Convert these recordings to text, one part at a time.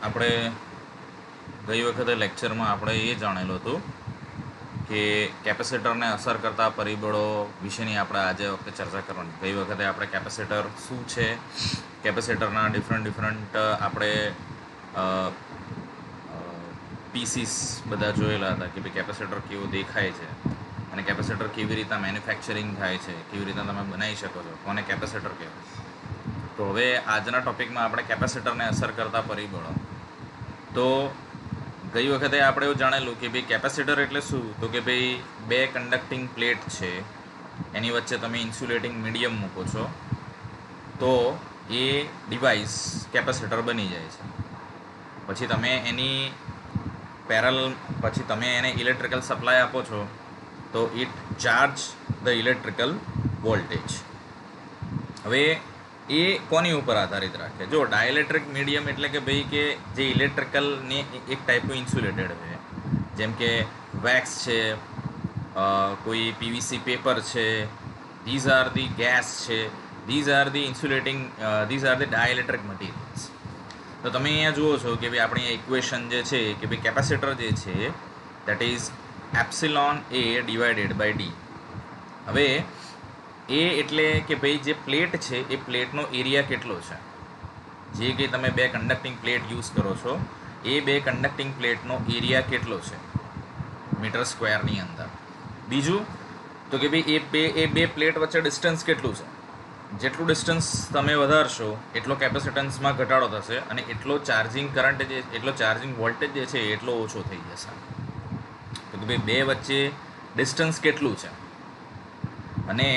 આપણે ગઈ વખતે લેક્ચરમાં આપણે એ જાણેલું હતું કે કેપેસિટરને અસર કરતા પરિબળો વિશેની આપણે આજે વખતે ચર્ચા કરવાની. ગઈ વખતે આપણે કેપેસિટર શું છે, કેપેસિટરના ડિફરન્ટ આપણે પીસીસ બધા જોયેલા હતા કે ભાઈ કેપેસિટર કેવું દેખાય છે અને કેપેસિટર કેવી રીતના મેન્યુફેક્ચરિંગ થાય છે, કેવી રીતના તમે બનાવી શકો છો, કોને કેપેસિટર કહેવાય. તો હવે આજના ટોપિકમાં આપણે કેપેસિટરને અસર કરતા પરિબળો. તો ગઈ વખતે આપણે એવું જાણેલું કે ભાઈ કેપેસિટર એટલે શું, તો કે ભાઈ બે કન્ડક્ટિંગ પ્લેટ છે, એની વચ્ચે તમે ઇન્સ્યુલેટિંગ મીડિયમ મૂકો છો તો એ ડિવાઇસ કેપેસિટર બની જાય છે. પછી તમે એને ઇલેક્ટ્રિકલ સપ્લાય આપો છો તો it charge the electrical voltage. હવે એ કોની ઉપર આધારિત રાખે? જો ડાયઇલેક્ટ્રિક મીડિયમ એટલે કે ભાઈ કે જે ઇલેક્ટ્રિકલને એક ટાઈપનું ઇન્સ્યુલેટેડ છે, જેમ કે વેક્સ છે, કોઈ પીવીસી પેપર છે, ધીઝ આર ધી ગેસ છે, these are the insulating, these are the dielectric materials. તો તમે અહીંયા જુઓ છો કે ભાઈ આપણી ઇક્વેશન જે છે કે ભાઈ કેપેસિટર જે છે that is epsilon A divided by D. હવે એ એટલે કે ભાઈ જે પ્લેટ છે એ પ્લેટનો એરિયા કેટલો છે, જે કે તમે બે કન્ડક્ટિંગ પ્લેટ યુઝ કરો છો એ બે કન્ડક્ટિંગ પ્લેટનો એરિયા કેટલો છે મીટર સ્ક્વેરની અંદર. બીજું તો કે ભાઈ એ બે પ્લેટ વચ્ચે ડિસ્ટન્સ કેટલું છે. જેટલું ડિસ્ટન્સ તમે વધારશો એટલો કેપેસિટન્સમાં ઘટાડો થશે અને એટલો ચાર્જિંગ કરંટ એટલો ચાર્જિંગ વોલ્ટેજ જે છે એટલો ઓછો થઈ જશે. તો કે ભાઈ બે વચ્ચે ડિસ્ટન્સ કેટલું છે. અને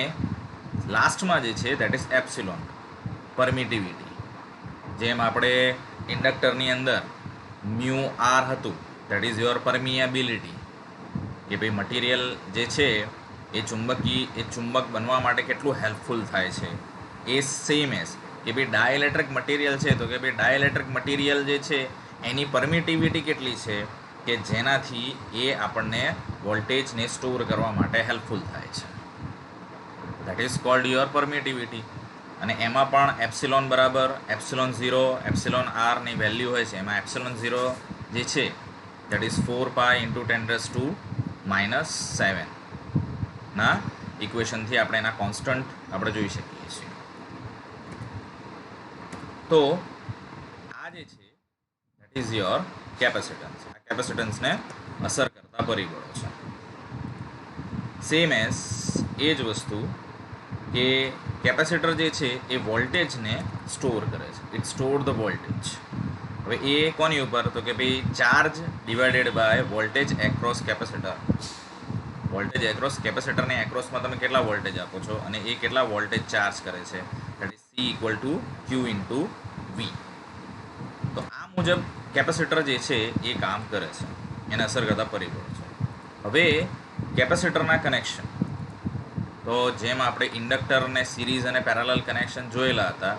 લાસ્ટમાં જે છે દેટ ઇઝ એપ્સિલોન, પરમિટિવિટી. જેમ આપણે ઇન્ડક્ટરની અંદર મ્યુ આર હતું, દેટ ઇઝ યોર પરમિએબિલિટી, કે ભાઈ મટીરિયલ જે છે એ ચુંબક બનવા માટે કેટલું હેલ્પફુલ થાય છે. એ સેમ એઝ કે ભાઈ ડાયઇલેક્ટ્રિક મટીરિયલ છે તો કે ભાઈ ડાયઇલેક્ટ્રિક મટીરિયલ જે છે એની પરમિટિવિટી કેટલી છે કે જેનાથી એ આપણને વોલ્ટેજને સ્ટોર કરવા માટે હેલ્પફુલ થાય છે. That is cold your permittivity. અને એમાં પણ એપ્સિલોન બરાબર એપ્સિલોન 0 એપ્સિલોન આરની વેલ્યુ હોય છે. એમાં એપ્સિલોન 0 જે છે દેટ ઇઝ 4 × 10⁻⁻⁷ ના ઇક્વેશનથી આપણે એના કોન્સ્ટન્ટ આપણે જોઈ શકીએ છીએ. તો આ જે છે દેટ ઇઝ યોર કેપેસિટન્સ. આ કેપેસિટન્સને અસર કરતા પરિબળો છે. સેમ એઝ એ જ વસ્તુ કે કેપેસિટર જે છે એ વોલ્ટેજને સ્ટોર કરે છે. It store the voltage. હવે એ કોની ઉપર? તો કે ભાઈ charge divided by voltage across capacitor. Voltage across કેપેસિટરની એક્રોસમાં તમે કેટલા વોલ્ટેજ આપો છો અને એ કેટલા વોલ્ટેજ ચાર્જ કરે છે, that is C = Q × V. તો આ મુજબ કેપેસિટર જે છે એ કામ કરે છે, એને અસર કરતા પરિબળો છે. હવે કેપેસિટરના કનેક્શન, તો જેમ આપણે ઇન્ડક્ટરને સિરીઝ અને પેરેલલ કનેક્શન જોયેલા હતા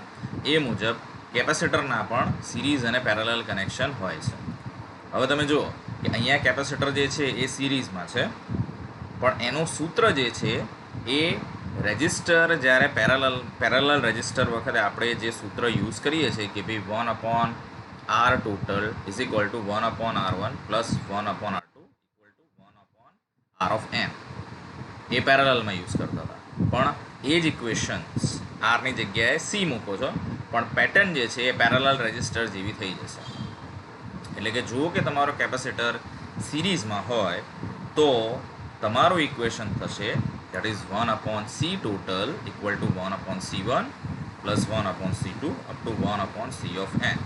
એ મુજબ કેપેસિટરના પણ સિરીઝ અને પેરેલલ કનેક્શન હોય છે. હવે તમે જુઓ કે અહીંયા કેપેસિટર જે છે એ સિરીઝમાં છે, પણ એનું સૂત્ર જે છે એ રેજિસ્ટર જ્યારે પેરેલલ રેજિસ્ટર વખતે આપણે જે સૂત્ર યુઝ કરીએ છીએ કે ભાઈ 1/R total = 1/R1 + 1/R2 = 1/R(n). એ પેરેલલમાં યુઝ કરતા હતા, પણ એ જ ઇક્વેશન્સ આરની જગ્યાએ C મૂકો છો, પણ પેટર્ન જે છે એ પેરેલલ રેજિસ્ટર જેવી થઈ જશે. એટલે કે જુઓ કે તમારો કેપેસિટર સિરીઝમાં હોય તો તમારું ઇક્વેશન થશે that is 1/C total = 1/C1 + 1/C2 / 1/C(n).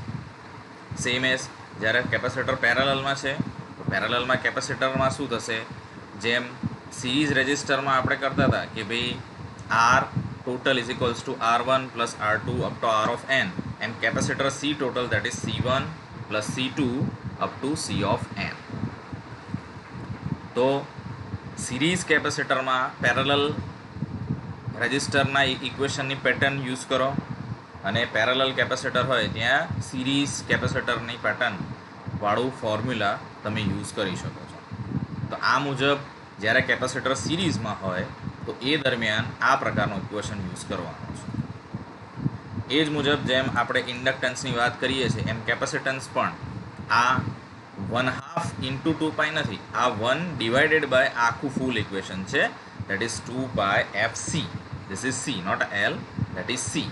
Same as જ્યારે કેપેસિટર પેરેલલમાં છે તો પેરેલલમાં કેપેસિટરમાં શું થશે? જેમ સિરીઝ રેજિસ્ટરમાં આપણે કરતા હતા કે ભાઈ R total = R1 + R2 / R(n). એમ capacitor C total that is C1 + C2 / C(n). તો સિરીઝ કેપેસિટરમાં પેરેલલ રેજિસ્ટરના ઇક્વેશનની પેટર્ન યુઝ કરો અને પેરેલલ કેપેસિટર હોય ત્યાં સિરીઝ કેપેસિટરની પેટર્નવાળું ફોર્મ્યુલા તમે યુઝ કરી શકો છો. તો આ મુજબ જ્યારે કેપેસિટર સિરીઝમાં હોય તો એ દરમિયાન આ પ્રકારનું ઇક્વેશન યુઝ કરવાનું છે. એ જ મુજબ જેમ આપણે ઇન્ડક્ટન્સની વાત કરીએ છીએ એમ કેપેસિટન્સ પણ આ 1/2 ઇન્ટુ 2 પાઈ નથી, આ 1 ડિવાઇડેડ બાય આખું ફૂલ ઇક્વેશન છે, that is 2 pi F C. This is C, not L, that is C.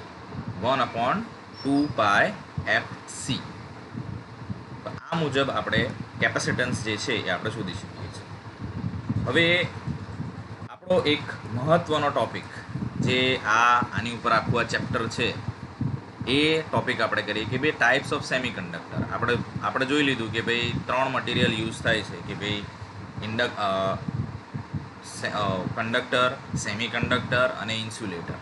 1/2 pi F C. તો આ મુજબ આપણે કેપેસિટન્સ જે છે એ આપણે શોધી શકીએ છીએ. હવે આપણો એક મહત્ત્વનો ટોપિક જે આની ઉપર આખું આ ચેપ્ટર છે એ ટોપિક આપણે કરીએ કે ભાઈ ટાઈપ્સ ઓફ સેમિકન્ડક્ટર. આપણે જોઈ લીધું કે ભાઈ 3 મટીરિયલ યુઝ થાય છે કે ભાઈ કંડક્ટર, સેમિકન્ડક્ટર અને ઇન્સ્યુલેટર.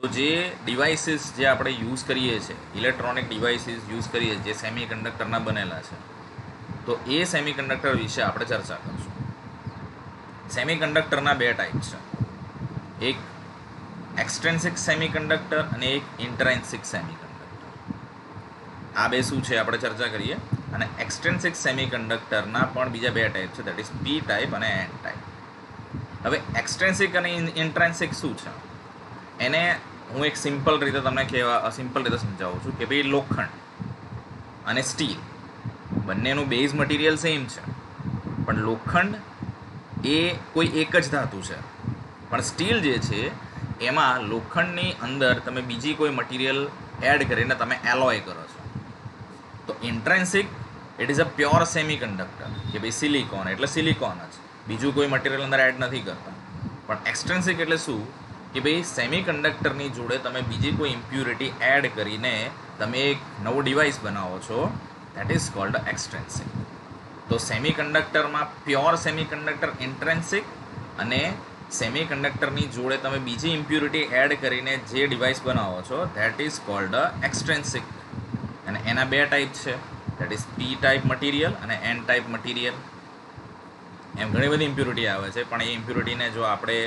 તો જે ડિવાઇસીસ જે આપણે યુઝ કરીએ છીએ, ઇલેક્ટ્રોનિક ડિવાઇસીસ યુઝ કરીએ જે સેમિકન્ડક્ટરના બનેલા છે, તો એ સેમિકન્ડક્ટર વિશે આપણે ચર્ચા કરીશું. સેમિકન્ડક્ટરના 2 ટાઈપ છે, એક એક્સટ્રેન્સિક સેમિકન્ડક્ટર અને એક ઇન્ટ્રેન્સિક સેમિકન્ડક્ટર. આ બે શું છે આપણે ચર્ચા કરીએ. અને એક્સટ્રેન્સિક સેમિકન્ડક્ટરના પણ બીજા 2 ટાઈપ છે, દેટ ઇઝ પી ટાઈપ અને એન ટાઈપ. હવે એક્સટ્રેન્સિક અને ઇન્ટ્રેન્સિક શું છે એને હું એક સિમ્પલ રીતે સમજાવું છું કે ભાઈ લોખંડ અને સ્ટીલ બંનેનું બેઝ મટીરિયલ સેમ છે, પણ લોખંડ એ કોઈ એક જ ધાતુ છે, પણ સ્ટીલ જે છે એમાં લોખંડની અંદર તમે બીજી કોઈ મટીરિયલ એડ કરીને તમે એલોય કરો છો. તો intrinsic it is a pure semiconductor કે ભાઈ સિલિકોન એટલે સિલિકોન જ, બીજું કોઈ મટીરિયલ અંદર એડ નથી કરતા. પણ એક્સટ્રેન્સિક એટલે શું કે ભાઈ સેમિકન્ડક્ટરની જોડે તમે બીજી કોઈ ઇમ્પ્યુરિટી એડ કરીને તમે એક નવો ડિવાઇસ બનાવો છો, દેટ ઇઝ કોલ્ડ એક્સટ્રેન્સિક. તો સેમિકન્ડક્ટરમાં પ્યોર સેમિકન્ડક્ટર ઇન્ટ્રેન્સિક, અને સેમિકન્ડક્ટરની જોડે તમે બીજી ઇમ્પ્યુરિટી એડ કરીને જે ડિવાઇસ બનાવો છો ધેટ ઇઝ કોલ્ડ એક્સટ્રેન્સિક. અને એના 2 ટાઈપ છે, that is P type material અને એન ટાઈપ મટીરિયલ. એમ ઘણી બધી ઇમ્પ્યુરિટી આવે છે, પણ એ ઇમ્પ્યુરિટીને જો આપણે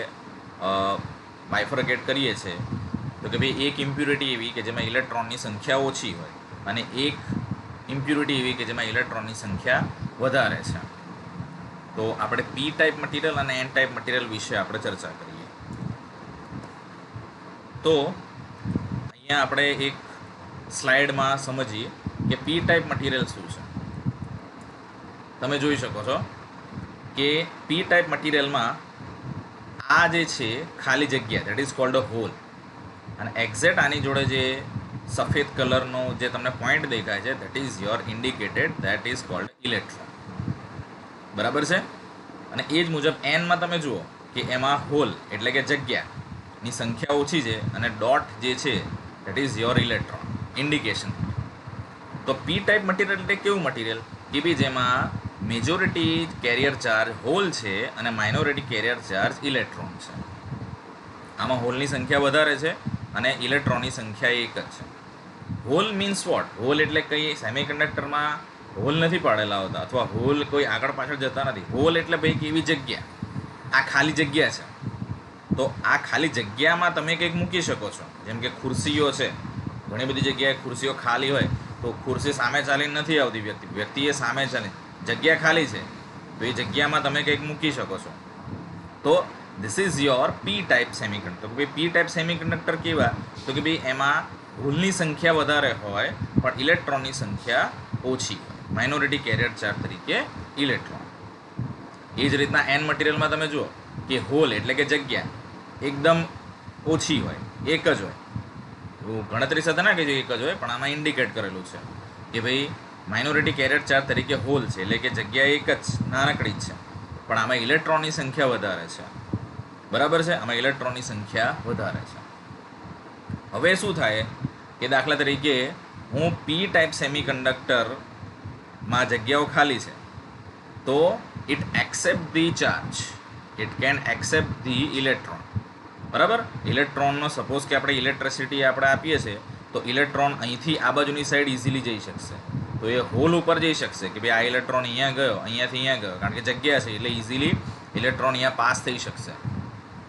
બાયફર્કેટ કરીએ છીએ તો કે ભાઈ એક ઇમ્પ્યુરિટી એવી કે જેમાં ઇલેક્ટ્રોનની સંખ્યા ઓછી હોય અને એક ઇમ્પ્યુરિટી એવી કે જેમાં ઇલેક્ટ્રોનની સંખ્યા વધારે છે. તો આપણે પી ટાઈપ મટીરિયલ અને એન ટાઈપ મટીરિયલ વિશે આપણે ચર્ચા કરીએ. તો અહીંયા આપણે એક સ્લાઇડમાં સમજીએ કે પી ટાઈપ મટીરિયલ શું છે. તમે જોઈ શકો છો કે પી ટાઈપ મટીરિયલમાં આ જે છે ખાલી જગ્યા, that is called a hole, અને એક્ઝેક્ટ આની જોડે જે સફેદ કલરનો જે તમને પોઈન્ટ દેખાય છે that is your indicated, that is cold electron. બરાબર છે. અને એ જ મુજબ એનમાં તમે જુઓ કે એમાં હોલ એટલે કે જગ્યાની સંખ્યા ઓછી છે અને ડોટ જે છે that is your electron, indication. તો પી ટાઈપ મટીરિયલ એટલે કેવું મટીરિયલ કે ભાઈ જેમાં મેજોરિટી કેરિયર ચાર્જ હોલ છે અને માઇનોરિટી કેરિયર ચાર્જ ઇલેક્ટ્રોન છે. આમાં હોલની સંખ્યા વધારે છે અને ઇલેક્ટ્રોનની સંખ્યા એક જ છે. Hall means what? હોલ એટલે કંઈ સેમિકન્ડક્ટરમાં હોલ નથી પાડેલા હોતા, અથવા હોલ કોઈ આગળ પાછળ જતા નથી. હોલ એટલે ભાઈ કેવી જગ્યા, આ ખાલી જગ્યા છે. તો આ ખાલી જગ્યામાં તમે કંઈક મૂકી શકો છો, જેમ કે ખુરશીઓ છે. ઘણી બધી જગ્યાએ ખુરશીઓ ખાલી હોય તો ખુરશી સામે ચાલીને નથી આવતી, વ્યક્તિએ સામે ચાલી, જગ્યા ખાલી છે તો એ જગ્યામાં તમે કંઈક મૂકી શકો છો. તો this is your P type semiconductor. ભાઈ પી ટાઈપ સેમિકન્ડક્ટર કેવા? તો કે ભાઈ એમાં હોલની સંખ્યા વધારે હોય પણ ઇલેક્ટ્રોનની સંખ્યા ઓછી હોય, માઇનોરિટી કેરિયર ચાર્જ તરીકે ઇલેક્ટ્રોન. એ જ રીતના એન મટીરિયલમાં તમે જુઓ કે હોલ એટલે કે જગ્યા એકદમ ઓછી હોય, એક જ હોય. ગણતરી સાથે ના કે એક જ હોય, પણ આમાં ઇન્ડિકેટ કરેલું છે કે ભાઈ માઇનોરિટી કેરિયર ચાર્જ તરીકે હોલ છે, એટલે કે જગ્યા એક જ નાનકડી જ છે, પણ આમાં ઇલેક્ટ્રોનની સંખ્યા વધારે છે. બરાબર છે, આમાં ઇલેક્ટ્રોનની સંખ્યા વધારે છે. હવે શું થાય કે દાખલા તરીકે હું પી ટાઈપ સેમિકન્ડક્ટરમાં જગ્યાઓ ખાલી છે, તો it accept the charge, it can accept the electron. બરાબર, ઇલેક્ટ્રોનનો સપોઝ કે આપણે ઇલેક્ટ્રિસિટી આપણે આપીએ છીએ તો ઇલેક્ટ્રોન અહીંથી આ બાજુની સાઈડ ઇઝીલી જઈ શકશે. તો એ હોલ ઉપર જઈ શકશે કે ભાઈ આ ઇલેક્ટ્રોન અહીંયા ગયો, અહીંયાથી અહીંયા ગયો, કારણ કે જગ્યા છે એટલે ઇઝીલી ઇલેક્ટ્રોન અહીંયા પાસ થઈ શકશે.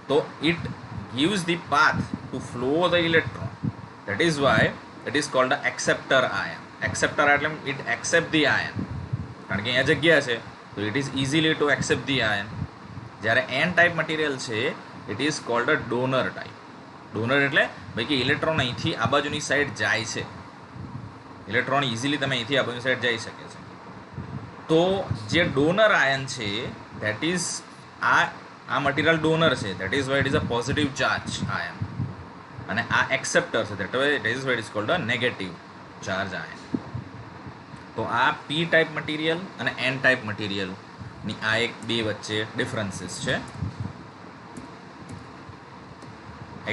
તો it gives the path to flow the electron. That is why it is called the acceptor ion. Acceptor એટલે it accept the ion, કારણ કે અહીંયા જગ્યા છે તો it is easily to accept the ion. જ્યારે n ટાઈપ મટીરિયલ છે it is called a donor type. Donor એટલે ભાઈ કે ઇલેક્ટ્રોન અહીંથી આ બાજુની સાઈડ જાય છે, ઇલેક્ટ્રોન ઇઝીલી તમે અહીંથી આ બાજુ સાઈડ જઈ શકે છે. તો જે ડોનર આયન છે ધેટ ઇઝ આ મટીરિયલ ડોનર છે, that is why it is a positive charge ion, અને આ એક્સેપ્ટર છે that is why it is called a negative charge ion. તો આ પી ટાઈપ મટીરિયલ અને એન ટાઈપ મટીરિયલની આ એક બે વચ્ચે ડિફરન્સીસ છે.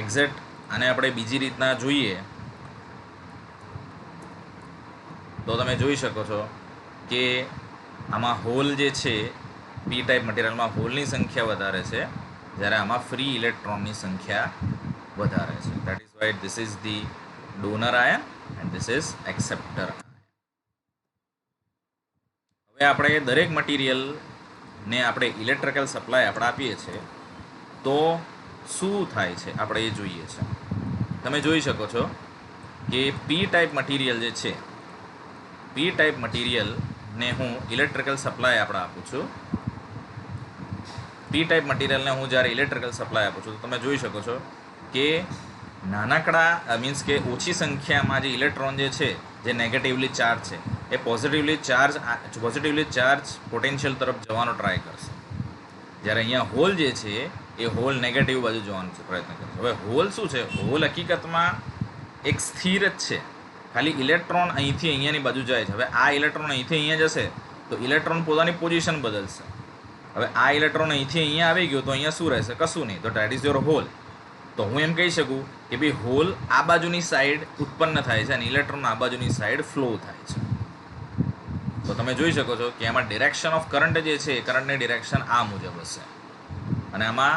એક્ઝેક્ટ આને આપણે બીજી રીતના જોઈએ તો તમે જોઈ શકો છો કે આમાં હોલ જે છે પી ટાઈપ મટીરિયલમાં હોલની સંખ્યા વધારે છે, જ્યારે આમાં ફ્રી ઇલેક્ટ્રોનની સંખ્યા વધારે છે. That is why this is the donor ion and this is acceptor. હવે આપણે દરેક મટીરિયલને આપણે ઇલેક્ટ્રિકલ સપ્લાય આપણે આપીએ છીએ તો શું થાય છે આપણે એ જોઈએ છે. તમે જોઈ શકો છો કે પી ટાઈપ મટીરિયલ જે છે, પી ટાઈપ મટીરિયલને હું ઇલેક્ટ્રિકલ સપ્લાય આપણે આપું છું. પી ટાઈપ મટીરિયલને હું જ્યારે ઇલેક્ટ્રિકલ સપ્લાય આપું છું તો તમે જોઈ શકો છો કે નાનકડા મીન્સ કે ઓછી સંખ્યામાં જે ઇલેક્ટ્રોન જે છે જે નેગેટિવલી ચાર્જ છે એ પોઝિટિવલી ચાર્જ પોટેન્શિયલ તરફ જવાનો ટ્રાય કરશે, જ્યારે અહીંયા હોલ જે છે એ હોલ નેગેટિવ બાજુ જવાનો પ્રયત્ન કરશે. હવે હોલ શું છે? હોલ હકીકતમાં એક સ્થિર જ છે, ખાલી ઇલેક્ટ્રોન અહીંથી અહીંયાની બાજુ જાય છે. હવે આ ઇલેક્ટ્રોન અહીંથી અહીંયા જશે તો ઇલેક્ટ્રોન પોતાની પોઝિશન બદલશે. હવે આ ઇલેક્ટ્રોન અહીંથી અહીંયા આવી ગયો તો અહીંયા શું રહેશે? કશું નહીં. તો ધેટ ઇઝ યોર હોલ. તો હું એમ કહી શકું કે ભાઈ હોલ આ બાજુની સાઈડ ઉત્પન્ન થાય છે અને ઇલેક્ટ્રોન આ બાજુની સાઈડ ફ્લો થાય છે. તો તમે જોઈ શકો છો કે આમાં ડિરેક્શન ઓફ કરંટ જે છે એ કરંટની ડિરેક્શન આ મુજબ હશે, અને આમાં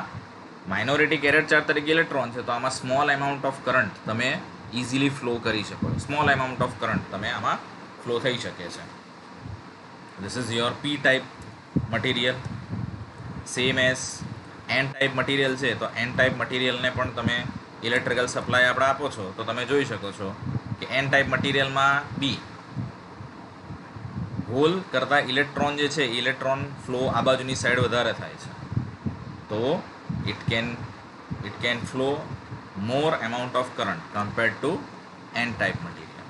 માઇનોરિટી કેરિયર ચાર્જ તરીકે ઇલેક્ટ્રોન છે તો આમાં સ્મોલ એમાઉન્ટ ઓફ કરંટ તમે ઇઝીલી ફ્લો કરી શકો છો. સ્મોલ એમાઉન્ટ ઓફ કરંટ તમે આમાં ફ્લો થઈ શકે છે. This is your P type material. Same as N type material છે તો એન ટાઈપ મટીરિયલને પણ તમે ઇલેક્ટ્રિકલ સપ્લાય આપણે આપો છો તો તમે જોઈ શકો છો કે એન ટાઈપ મટીરિયલમાં બી હોલ કરતાં ઇલેક્ટ્રોન જે છે ઇલેક્ટ્રોન ફ્લો આ બાજુની સાઈડ વધારે થાય છે, તો it can flow more amount of current compared to N type material.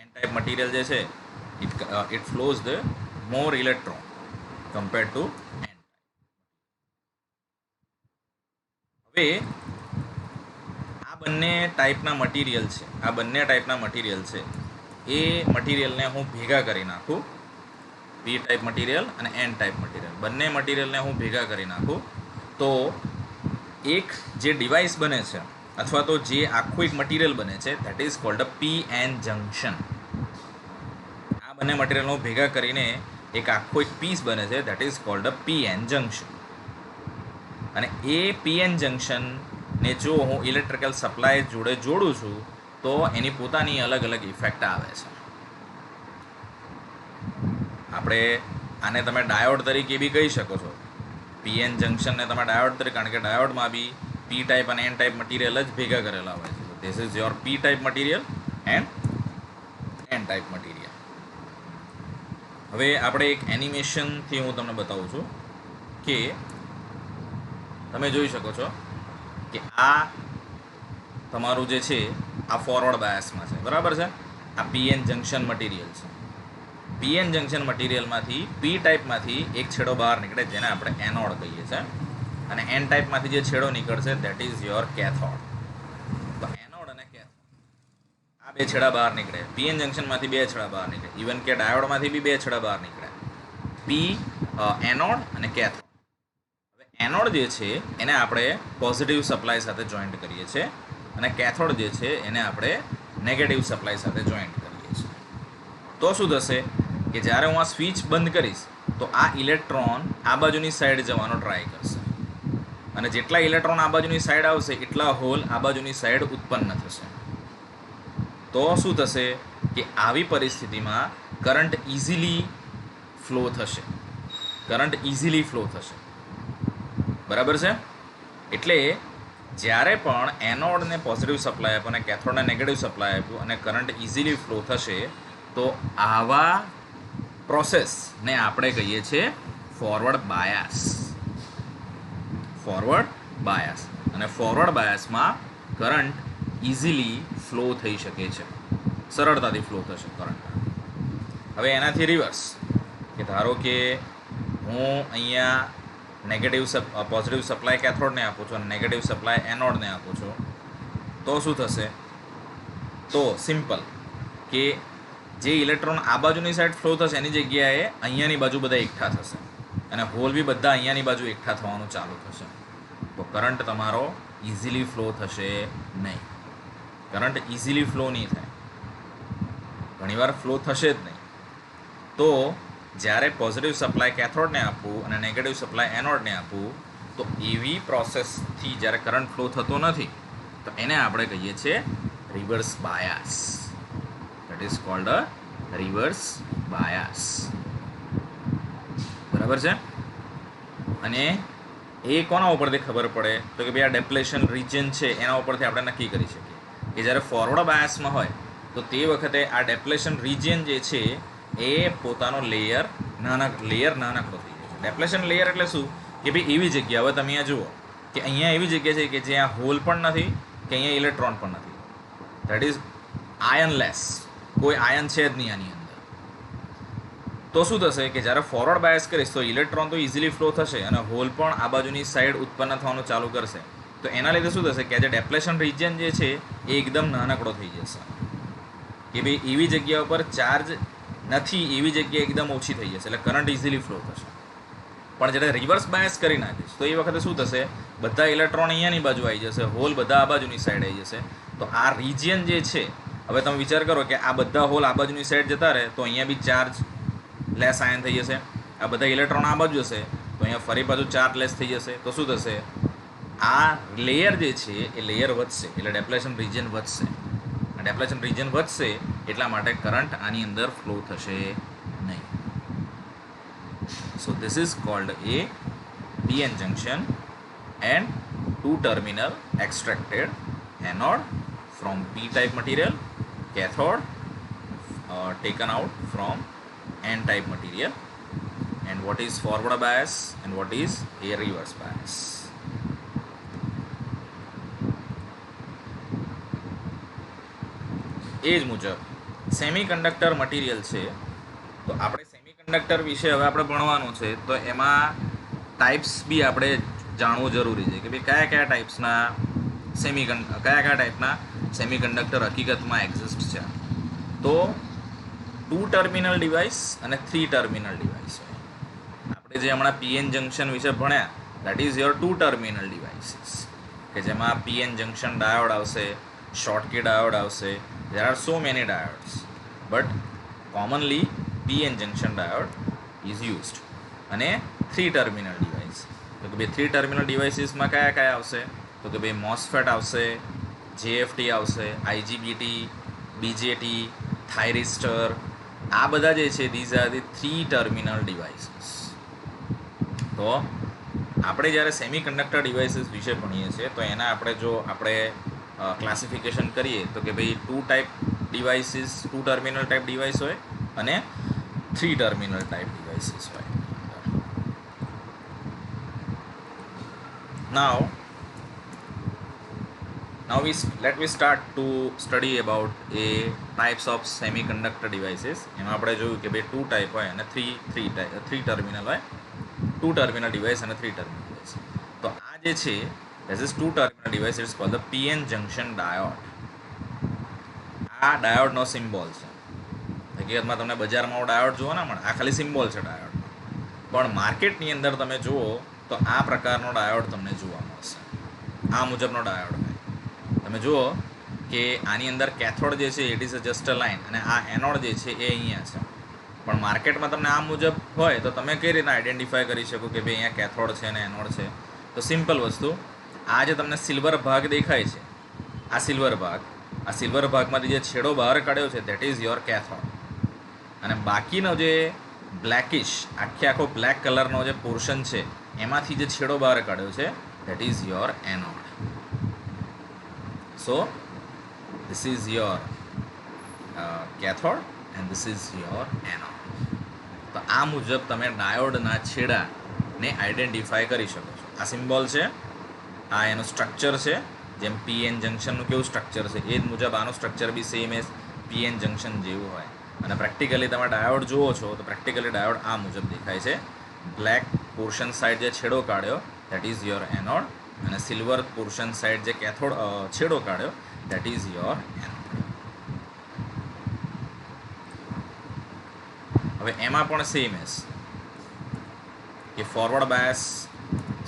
N type material જે છે it flows the more electron compared to N. હવે આ બંને ટાઈપના મટીરિયલ છે એ મટીરિયલને હું ભેગા કરી નાખું, પી ટાઈપ મટીરિયલ અને એન ટાઈપ મટીરિયલ બંને મટીરિયલને હું ભેગા કરી નાખું તો એક જે ડિવાઇસ બને છે અથવા તો જે આખું એક મટીરિયલ બને છે that is called a P N junction. આ બંને મટીરિયલ હું ભેગા કરીને એક આખો એક પીસ બને છે that is called a P N junction. અને એ પી એન જંક્શનને જો હું ઇલેક્ટ્રિકલ સપ્લાય જોડે જોડું છું તો એની પોતાની અલગ અલગ ઇફેક્ટ આવે છે. આપણે આને તમે ડાયોડ તરીકે બી કહી શકો છો. પીએન જંક્શનને તમે ડાયોડ તરીકે, કારણ કે ડાયોડમાં બી પી ટાઈપ અને એન ટાઈપ મટીરિયલ જ ભેગા કરેલા હોય છે. This is your P type material and N type material. હવે આપણે એક એનિમેશનથી હું તમને બતાવું છું કે તમે જોઈ શકો છો કે આ તમારું જે છે આ ફોરવર્ડ બાયસમાં છે, બરાબર છે. આ પીએન જંક્શન મટીરિયલ છે. પીએન જંક્શન મટીરિયલમાંથી પી ટાઈપમાંથી એક છેડો બહાર નીકળે જેને આપણે એનોડ કહીએ છીએ, અને એન ટાઈપમાંથી જે છેડો નીકળશે ધેટ ઇઝ યોર કેથોડ. તો એનોડ અને કેથોડ આ બે છેડા બહાર નીકળે. પીએન જંક્શનમાંથી બે છેડા બહાર નીકળે, ઇવન કે ડાયોડમાંથી બી બે છેડા બહાર નીકળે, એનોડ અને કેથોડ. હવે એનોડ જે છે એને આપણે પોઝિટિવ સપ્લાય સાથે જોઈન્ટ કરીએ છીએ અને કેથોડ જે છે એને આપણે નેગેટિવ સપ્લાય સાથે જોઈન્ટ કરીએ છીએ. તો શું થશે કે જ્યારે હું આ સ્વિચ બંધ કરીશ તો આ ઇલેક્ટ્રોન આ બાજુની સાઈડ જવાનો ટ્રાય કરશે, અને જેટલા ઇલેક્ટ્રોન આ બાજુની સાઈડ આવશે એટલા હોલ આ બાજુની સાઈડ ઉત્પન્ન થશે. તો શું થશે કે આવી પરિસ્થિતિમાં કરંટ ઇઝીલી ફ્લો થશે. બરાબર છે. એટલે જ્યારે પણ એનોડને પોઝિટિવ સપ્લાય આપ્યો અને કેથોડને નેગેટિવ સપ્લાય આપ્યું અને કરંટ ઇઝીલી ફ્લો થશે તો આવા પ્રોસેસને આપણે કહીએ છીએ ફોરવર્ડ બાયસ. અને ફોરવર્ડ બાયસમાં કરંટ ઇઝીલી ફ્લો થઈ શકે છે. સરળતાથી ફ્લો થશે કરંટ. હવે એનાથી રિવર્સ, કે ધારો કે હું અહીંયા પોઝિટિવ સપ્લાય કેથોડને આપું છું અને નેગેટિવ સપ્લાય એનોડને આપું છું, તો શું થશે? તો સિમ્પલ કે જે ઇલેક્ટ્રોન આ બાજુની સાઈડ ફ્લો થશે એની જગ્યાએ અહીંયાની બાજુ બધા એકઠા થશે અને હોલ બી બધા અહીંયાની બાજુ એકઠા થવાનું ચાલુ થશે. તો કરંટ તમારો ઇઝીલી ફ્લો થશે નહીં. કરંટ ઇઝીલી ફ્લો નહીં થાય, ઘણીવાર ફ્લો થશે જ નહીં. તો જ્યારે પોઝિટિવ સપ્લાય કેથોડને આપવું અને નેગેટિવ સપ્લાય એનોડને આપવું, તો એવી પ્રોસેસથી જ્યારે કરંટ ફ્લો થતો નથી તો એને આપણે કહીએ છીએ reverse bias. That is called a reverse bias. બરાબર છે? અને એ કોના ઉપરથી ખબર પડે? તો કે ભાઈ આ ડેપ્લેશન રિજન છે એના ઉપરથી આપણે નક્કી કરી શકીએ કે જ્યારે ફોરવર્ડ બાયસમાં હોય તો તે વખતે આ ડેપ્લેશન રિજન જે છે એ પોતાનો લેયર નાનકડો થઈ જાય છે. ડેપ્લેશન લેયર એટલે શું? કે ભાઈ એવી જગ્યા, હવે તમે અહીંયા જુઓ કે અહીંયા એવી જગ્યા છે કે જ્યાં હોલ પણ નથી કે અહીંયા ઇલેક્ટ્રોન પણ નથી. દેટ ઇઝ આયનલેસ, કોઈ આયન છે જ નહીં આની અંદર. તો શું થશે કે જ્યારે ફોરવર્ડ બાયસ કરીશ તો ઇલેક્ટ્રોન તો ઇઝીલી ફ્લો થશે અને હોલ પણ આ બાજુની સાઈડ ઉત્પન્ન થવાનું ચાલુ કરશે. તો એના લીધે શું થશે કે જે ડેપ્લેશન રિજન જે છે એ એકદમ નાનકડો થઈ જશે. કે ભાઈ એવી જગ્યા ઉપર ચાર્જ નથી, એવી જગ્યા એકદમ ઓછી થઈ જશે, એટલે કરંટ ઇઝીલી ફ્લો થશે. પણ જ્યારે રિવર્સ બાયસ કરી નાખીશ તો એ વખતે શું થશે? બધા ઇલેક્ટ્રોન અહીંયાની બાજુ આવી જશે, હોલ બધા આ બાજુની સાઈડ આવી જશે. તો આ રિજિયન જે છે, હવે તમે વિચાર કરો કે આ બધા હોલ આ બાજુની સાઈડ જતા રહે તો અહીંયા બી ચાર્જ લેસ આયન થઈ જશે. આ બધા ઇલેક્ટ્રોન આ બાજુ જશે તો અહીંયા ફરી બાજુ ચાર્જ લેસ થઈ જશે. તો શું થશે? આ લેયર જે છે એ લેયર વધશે, એટલે ડેપ્લેશન રિજન વધશે. ડેપ્લેશન રિજન વધશે એટલા માટે કરંટ આની અંદર ફ્લો થશે નહીં. So this is called A PN junction and two terminal extracted anode from P type material, cathode taken out from N type material, and what is forward bias and what is a reverse bias. એ જ મુજબ semiconductor material છે, તો આપણે semiconductor વિશે હવે આપણે ભણવાનું છે, તો એમાં ટાઈપ્સ બી આપણે જાણવું જરૂરી છે કે ભાઈ કયા ટાઈપ્સના સેમિકન્ડક્ટર હકીકતમાં એક્ઝિસ્ટ છે. તો 2 ટર્મિનલ ડિવાઇસ અને 3 ટર્મિનલ ડિવાઇસ હોય. આપણે જે હમણાં PN જંક્શન વિશે ભણ્યા, that is your 2 terminal devices, કે જેમાં PN જંક્શન ડાયોડ આવશે, શોર્ટકી ડાયોડ આવશે. There are so many diodes, but commonly PN junction diode is used. અને 3 ટર્મિનલ ડિવાઇસ, તો કે ભાઈ 3 ટર્મિનલ ડિવાઇસીસમાં કયા આવશે? તો કે ભાઈ MOSFET આવશે, JFT આવશે, IGBT, BJT, થાઇરિસ્ટર, આ બધા જે છે these are the 3 terminal devices. તો આપણે જ્યારે સેમિકન્ડક્ટર ડિવાઇસીસ વિશે ભણીએ છીએ તો એના આપણે ક્લાસિફિકેશન કરીએ તો કે ભાઈ 2 type devices, 2 terminal type device હોય અને 3 ટર્મિનલ ટાઈપ ડિવાઇસીસ હોય. Now let me start to study about a types of semiconductor devices. એમાં આપણે જોયું કે ભાઈ 2 ટાઈપ હોય અને 3 ટર્મિનલ હોય, 2 ટર્મિનલ ડિવાઇસ અને 3 ટર્મિનલ ડિવાઇસ. તો આ જે છે this is 2 terminal device, it's called the PN junction diode. આ ડાયોડનો સિમ્બોલ છે. હકીકતમાં તમને બજારમાં ડાયોડ જોવા ના મળે, આ ખાલી સિમ્બોલ છે ડાયોડનો. પણ માર્કેટની અંદર તમે જુઓ તો આ પ્રકારનો ડાયોડ તમને જોવા મળશે. આ મુજબનો ડાયોડ હોય. તમે જુઓ કે આની અંદર કેથોડ જે છે it is just a line અને આ એનોડ જે છે એ અહીંયા છે. પણ માર્કેટમાં તમને આ મુજબ હોય તો તમે કઈ રીતના આઈડેન્ટિફાય કરી શકો કે ભાઈ અહીંયા કેથોડ છે અને એનોડ છે? તો સિમ્પલ વસ્તુ, આ જે તમને સિલ્વર ભાગ દેખાય છે, આ સિલ્વર ભાગમાંથી જે છેડો બહાર કાઢ્યો છે દેટ ઇઝ યોર કેથોડ. અને બાકીનો જે બ્લેકિશ આખો બ્લેક કલરનો જે પોર્શન છે એમાંથી જે છેડો બહાર કાઢ્યો છે that is your anode. So this is your cathode and this is your anode. તો આ મુજબ તમે ડાયોડના છેડાને આઈડેન્ટિફાય કરી શકો છો. આ સિમ્બોલ છે, આ એનું સ્ટ્રક્ચર છે, જેમ PN જંક્શનનું કેવું સ્ટ્રક્ચર છે એ જ મુજબ આનું સ્ટ્રક્ચર બી સેમ એઝ પીએન જંક્શન જેવું હોય. અને પ્રેક્ટિકલી તમે ડાયોડ જુઓ છો તો પ્રેક્ટિકલી ડાયોડ આ મુજબ દેખાય છે. બ્લેક પોર્શન સાઈડ જે છેડો કાઢ્યો દેટ ઇઝ યોર એનોડ, અને સિલ્વર પોર્શન સાઈડ જે કેથોડ છેડો કાઢ્યો દેટ ઇઝ યોર એનોડ. હવે એમાં પણ સેમ એસ કે ફોરવર્ડ બાયસ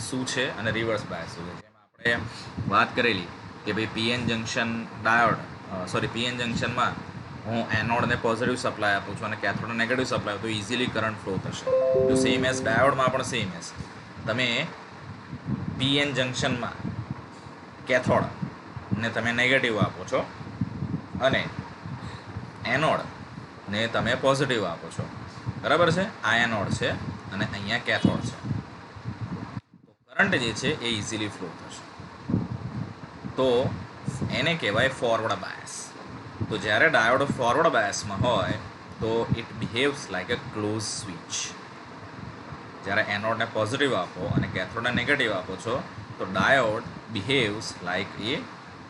શું છે અને રિવર્સ બાયસ શું છે. જેમાં આપણે વાત કરેલી કે ભાઈ પીએન જંક્શન ડાયોડ પીએન જંક્શનમાં હું એનોડને પોઝિટિવ સપ્લાય આપું છું અને કેથોડને નેગેટિવ સપ્લાય આપું તો ઇઝીલી કરંટ ફ્લો થશે. તો સેમ એસ ડાયોડમાં પણ સેમ એસ તમે પીએન જંક્શનમાં કેથોડને તમે નેગેટિવ આપો છો અને એનોડને તમે પોઝિટિવ આપો છો, બરાબર છે. આ એનોડ છે અને અહીંયા કેથોડ છે. તો કરંટ જે છે એ ઇઝીલી ફ્લો થશે. તો એને કહેવાય ફોરવર્ડ બાયસ. તો જ્યારે ડાયોડ ફોરવર્ડ બાયસમાં હોય તો it behaves like a close switch. જ્યારે એનોડને પોઝિટિવ આપો અને કેથોડને નેગેટિવ આપો છો તો diode behaves like a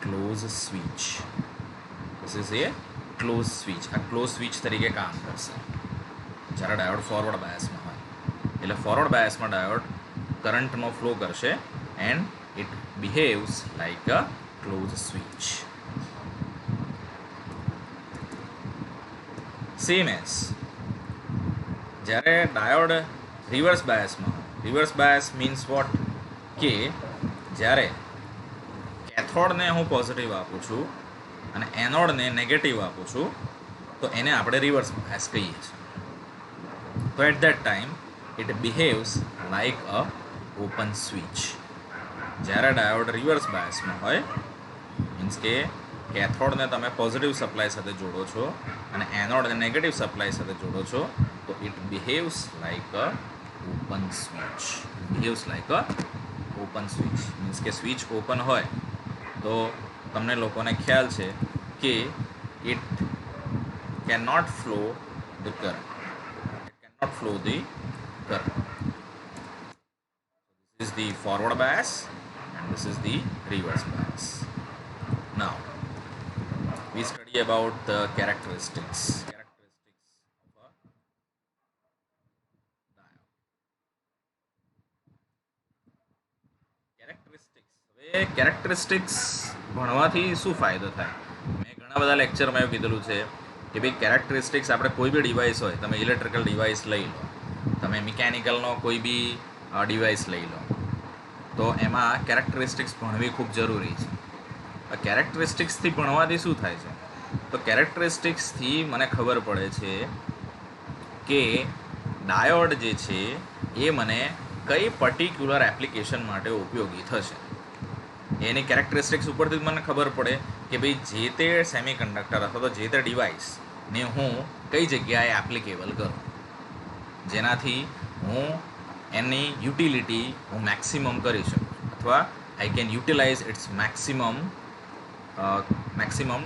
close switch. This is a close switch. આ ક્લોઝ સ્વિચ તરીકે કામ કરશે જ્યારે ડાયોડ ફોરવર્ડ બાયસમાં હોય. એટલે ફોરવર્ડ બાયસમાં ડાયોડ કરંટનો ફ્લો કરશે and it behaves like a close switch. Same as જ્યારે ડાયોડ રિવર્સ બાયસમાં હોય. રિવર્સ બાયસ મીન્સ વોટ કે જ્યારે કેથોડને હું પોઝિટિવ આપું છું અને એનોડને નેગેટિવ આપું છું તો એને આપણે રિવર્સ બાયસ કહીએ છીએ. તો at that time it behaves like a open switch. જ્યારે ડાયોડ રિવર્સ બાયસમાં હોય મીન્સ કે કેથોડને તમે પોઝિટિવ સપ્લાય સાથે જોડો છો અને એનોડને નેગેટિવ સપ્લાય સાથે જોડો છો તો it behaves like a open switch. Behaves like a open switch means કે સ્વિચ ઓપન હોય તો તમને લોકોને ખ્યાલ છે કે it can not flow the current. Not flow the current. This is the forward bias and this is the reverse bias. Now we study about the characteristics of a diode. Characteristics ભણવાથી શું ફાયદો થાય? મેં ઘણા બધા લેક્ચરમાં એવું કીધેલું છે કે ભાઈ કેરેક્ટરિસ્ટિક્સ આપણે કોઈ બી ડિવાઇસ હોય, તમે ઇલેક્ટ્રિકલ ડિવાઇસ લઈ લો, તમે મિકેનિકલનો કોઈ બી ડિવાઇસ લઈ લો, તો એમાં કેરેક્ટરિસ્ટિક્સ ભણવી ખૂબ જરૂરી છે. કેરેક્ટરિસ્ટિક્સથી ભણવાથી શું થાય છે? તો કેરેક્ટરિસ્ટિક્સથી મને ખબર પડે છે કે ડાયોડ જે છે એ મને કઈ પર્ટિક્યુલર એપ્લિકેશન માટે ઉપયોગી થશે. એની કેરેક્ટરિસ્ટિક્સ ઉપરથી મને ખબર પડે કે ભાઈ જે તે સેમિકન્ડક્ટર અથવા તો જે તે ડિવાઇસને હું કઈ જગ્યાએ એપ્લિકેબલ કરું, જેનાથી હું એની યુટિલિટી હું મેક્સિમમ કરી શકું અથવા I can utilize its maximum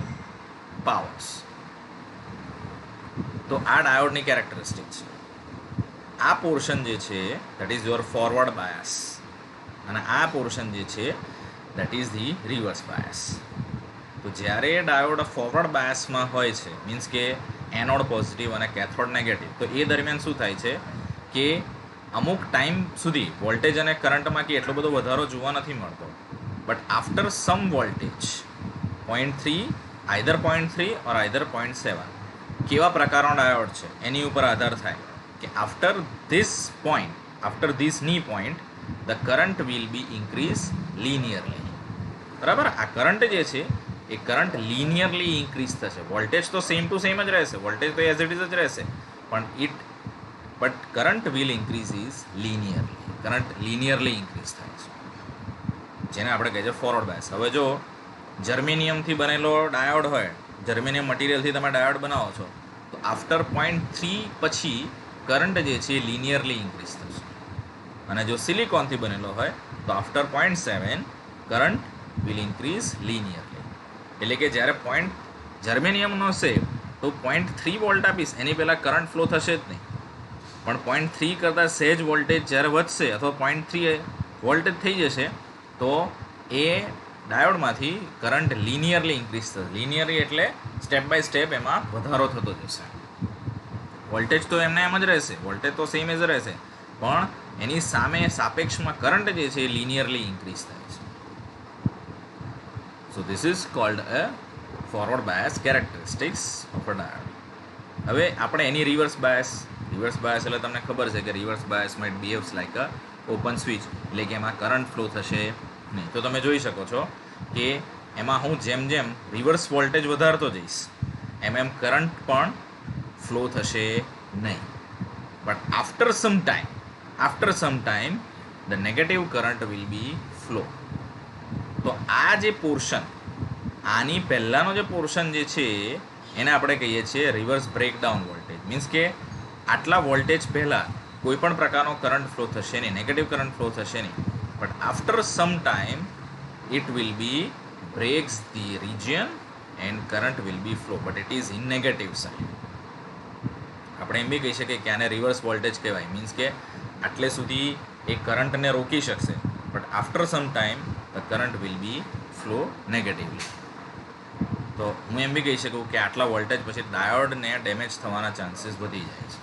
powers. તો આ ડાયોડની કેરેક્ટરિસ્ટિક છે. આ પોર્શન જે છે that is your forward bias અને આ પોર્શન જે છે that is the reverse bias. તો જ્યારે ડાયોડ ફોરવર્ડ બાયસમાં હોય છે મીન્સ કે એનોડ પોઝિટિવ અને કેથોડ નેગેટિવ, તો એ દરમિયાન શું થાય છે કે અમુક ટાઈમ સુધી વોલ્ટેજ અને કરંટમાં કે એટલો બધો વધારો જોવા નથી મળતો. But after sum voltage 0.3 either 0.3 or either 0.7 કેવા પ્રકારનો ડાયોડ છે એની ઉપર આધાર થાય કે આફ્ટર ધીસ ની point the current will B increase linearly. બરાબર, આ કરંટ જે છે એ કરંટ લિનિયરલી ઇન્ક્રીઝ થશે. વોલ્ટેજ તો સેમ ટુ સેમ જ રહેશે, વોલ્ટેજ તો એઝ ઇટ ઇઝ જ રહેશે, but current will increase is linearly. Current linearly increase થાય છે, જેને આપણે કહીએ છીએ ફોરવર્ડ બાયસ. હવે જો જર્મેનિયમથી બનેલો ડાયોડ હોય, જર્મેનિયમ મટીરિયલથી તમે ડાયોડ બનાવો છો, તો આફ્ટર 0.3 પછી કરંટ જે છે એ લિનિયરલી ઇન્ક્રીઝ થશે. અને જો સિલિકોનથી બનેલો હોય તો after 0.7 current will increase linearly. એટલે કે જ્યારે જર્મેનિયમનો હશે તો 0.3 વોલ્ટ આપીશ એની પહેલાં કરંટ ફ્લો થશે જ નહીં, પણ 0.3 કરતાં સહેજ વોલ્ટેજ જ્યારે વધશે અથવા 0.3 વોલ્ટેજ થઈ જશે તો એ ડાયોડમાંથી કરંટ લિનિયરલી ઇન્ક્રીઝ થશે. લિનિયરલી એટલે સ્ટેપ બાય સ્ટેપ એમાં વધારો થતો જશે. વોલ્ટેજ તો એમને એમ જ રહેશે, વોલ્ટેજ તો સેમ જ રહેશે, પણ એની સામે સાપેક્ષમાં કરંટ જે છે એ લિનિયરલી ઇન્ક્રીઝ થાય છે. So this is called a forward bias characteristics of a diode. હવે આપણે એની રિવર્સ બાયસ એટલે તમને ખબર છે કે રિવર્સ બાયસ માઇટ બિહેવ્સ લાઈક અ ઓપન સ્વિચ, એટલે કે એમાં કરંટ ફ્લો થશે નહીં. તો તમે જોઈ શકો છો કે એમાં હું જેમ જેમ રિવર્સ વોલ્ટેજ વધારતો જઈશ એમ કરંટ પણ ફ્લો થશે નહીં. But after some time the negative current will be flow. તો આ જે પોર્શન, આની પહેલાંનો જે પોર્શન જે છે એને આપણે કહીએ છીએ રિવર્સ બ્રેકડાઉન વોલ્ટેજ. મીન્સ કે આટલા વોલ્ટેજ પહેલાં કોઈ પણ પ્રકારનો કરંટ ફ્લો થશે નહીં, નેગેટિવ કરંટ ફ્લો થશે નહીં. But after some time it will be breaks the region and current will be flow, but it is in negative side. આપણે એમ બી કહી શકીએ કે આને રિવર્સ વોલ્ટેજ કહેવાય. મીન્સ કે આટલે સુધી એ કરંટને રોકી શકશે, but after some time the current will be flow negatively. તો હું એમ બી કહી શકું કે આટલા વોલ્ટેજ પછી ડાયોડને ડેમેજ થવાના ચાન્સીસ વધી જાય છે.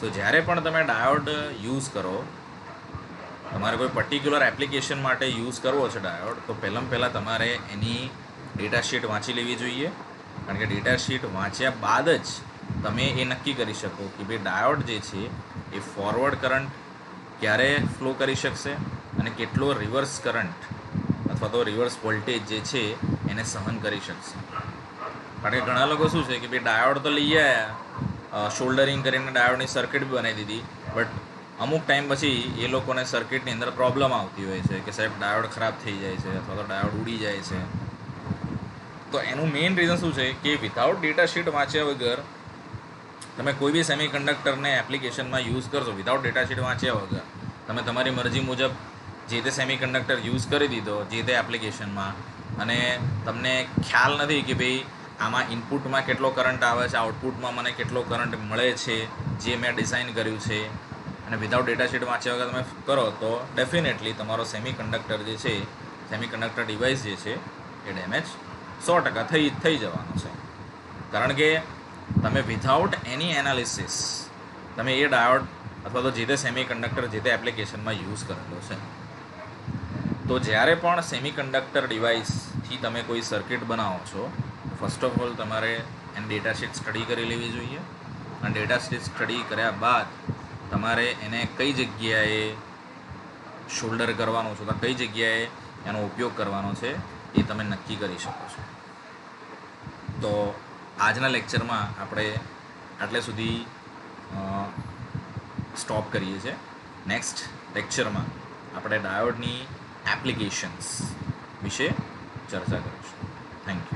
સો જ્યારે પણ તમે ડાયોડ યુઝ કરો, તમારે કોઈ પર્ટિક્યુલર એપ્લિકેશન માટે યુઝ કરવો છે ડાયોડ, તો પહેલાં તમારે એની ડેટા શીટ વાંચી લેવી જોઈએ. કારણ કે ડેટા શીટ વાંચ્યા બાદ જ તમે એ નક્કી કરી શકો કે ભાઈ ડાયોડ જે છે એ ફોરવર્ડ કરંટ ક્યારે ફ્લો કરી શકશે અને કેટલો રિવર્સ કરંટ અથવા તો રિવર્સ વોલ્ટેજ જે છે એને સહન કરી શકશે. કારણ કે ઘણા લોકો શું છે કે ભાઈ ડાયોડ તો લઈ આવ્યા, શોલ્ડરિંગ કરીને ડાયોડની સર્કિટ બી બનાવી દીધી, બટ અમુક ટાઈમ પછી એ લોકોને સર્કિટની અંદર પ્રોબ્લેમ આવતી હોય છે કે સાહેબ ડાયોડ ખરાબ થઈ જાય છે અથવા તો ડાયોડ ઉડી જાય છે. તો એનું મેઇન રીઝન શું છે કે વિધાઉટ ડેટા શીટ વાંચ્યા વગર તમે કોઈ બી સેમિકન્ડક્ટરને એપ્લિકેશનમાં યુઝ કરશો, વિધાઉટ ડેટા શીટ વાંચ્યા વગર તમે તમારી મરજી મુજબ જે તે સેમિકન્ડક્ટર યુઝ કરી દીધો જે તે એપ્લિકેશનમાં, અને તમને ખ્યાલ નથી કે ભાઈ આમાં ઇનપુટમાં કેટલો કરંટ આવે છે, આઉટપુટમાં મને કેટલો કરંટ મળે છે જે મેં ડિઝાઇન કર્યું છે, અને વિધાઉટ ડેટા શીટ વાંચ્યા વગર તમે કરો તો ડેફિનેટલી તમારો સેમિકન્ડક્ટર જે છે, સેમિકન્ડક્ટર ડિવાઇસ જે છે એ ડેમેજ 100% થઈ જવાનો છે. કારણ કે તમે વિધાઉટ એની એનાલિસિસ તમે એ ડાયોડ અથવા તો જે તે સેમિકન્ડક્ટર જે તે એપ્લિકેશનમાં યુઝ કરેલો છે. તો જ્યારે પણ સેમિકન્ડક્ટર ડિવાઇસથી તમે કોઈ સર્કિટ બનાવો છો, ફર્સ્ટ ઓફ ઓલ તમારે એની ડેટા શીટ સ્ટડી કરી લેવી જોઈએ. અને ડેટા શીટ સ્ટડી કર્યા બાદ તમારે એને કઈ જગ્યાએ શોલ્ડર કરવાનો છે અથવા કઈ જગ્યાએ એનો ઉપયોગ કરવાનો છે એ તમે નક્કી કરી શકો છો. તો આજના લેક્ચરમાં આપણે આટલે સુધી સ્ટોપ કરીએ છીએ. નેક્સ્ટ લેક્ચરમાં આપણે ડાયોડની એપ્લિકેશન્સ વિશે ચર્ચા કરીશું. Thank you.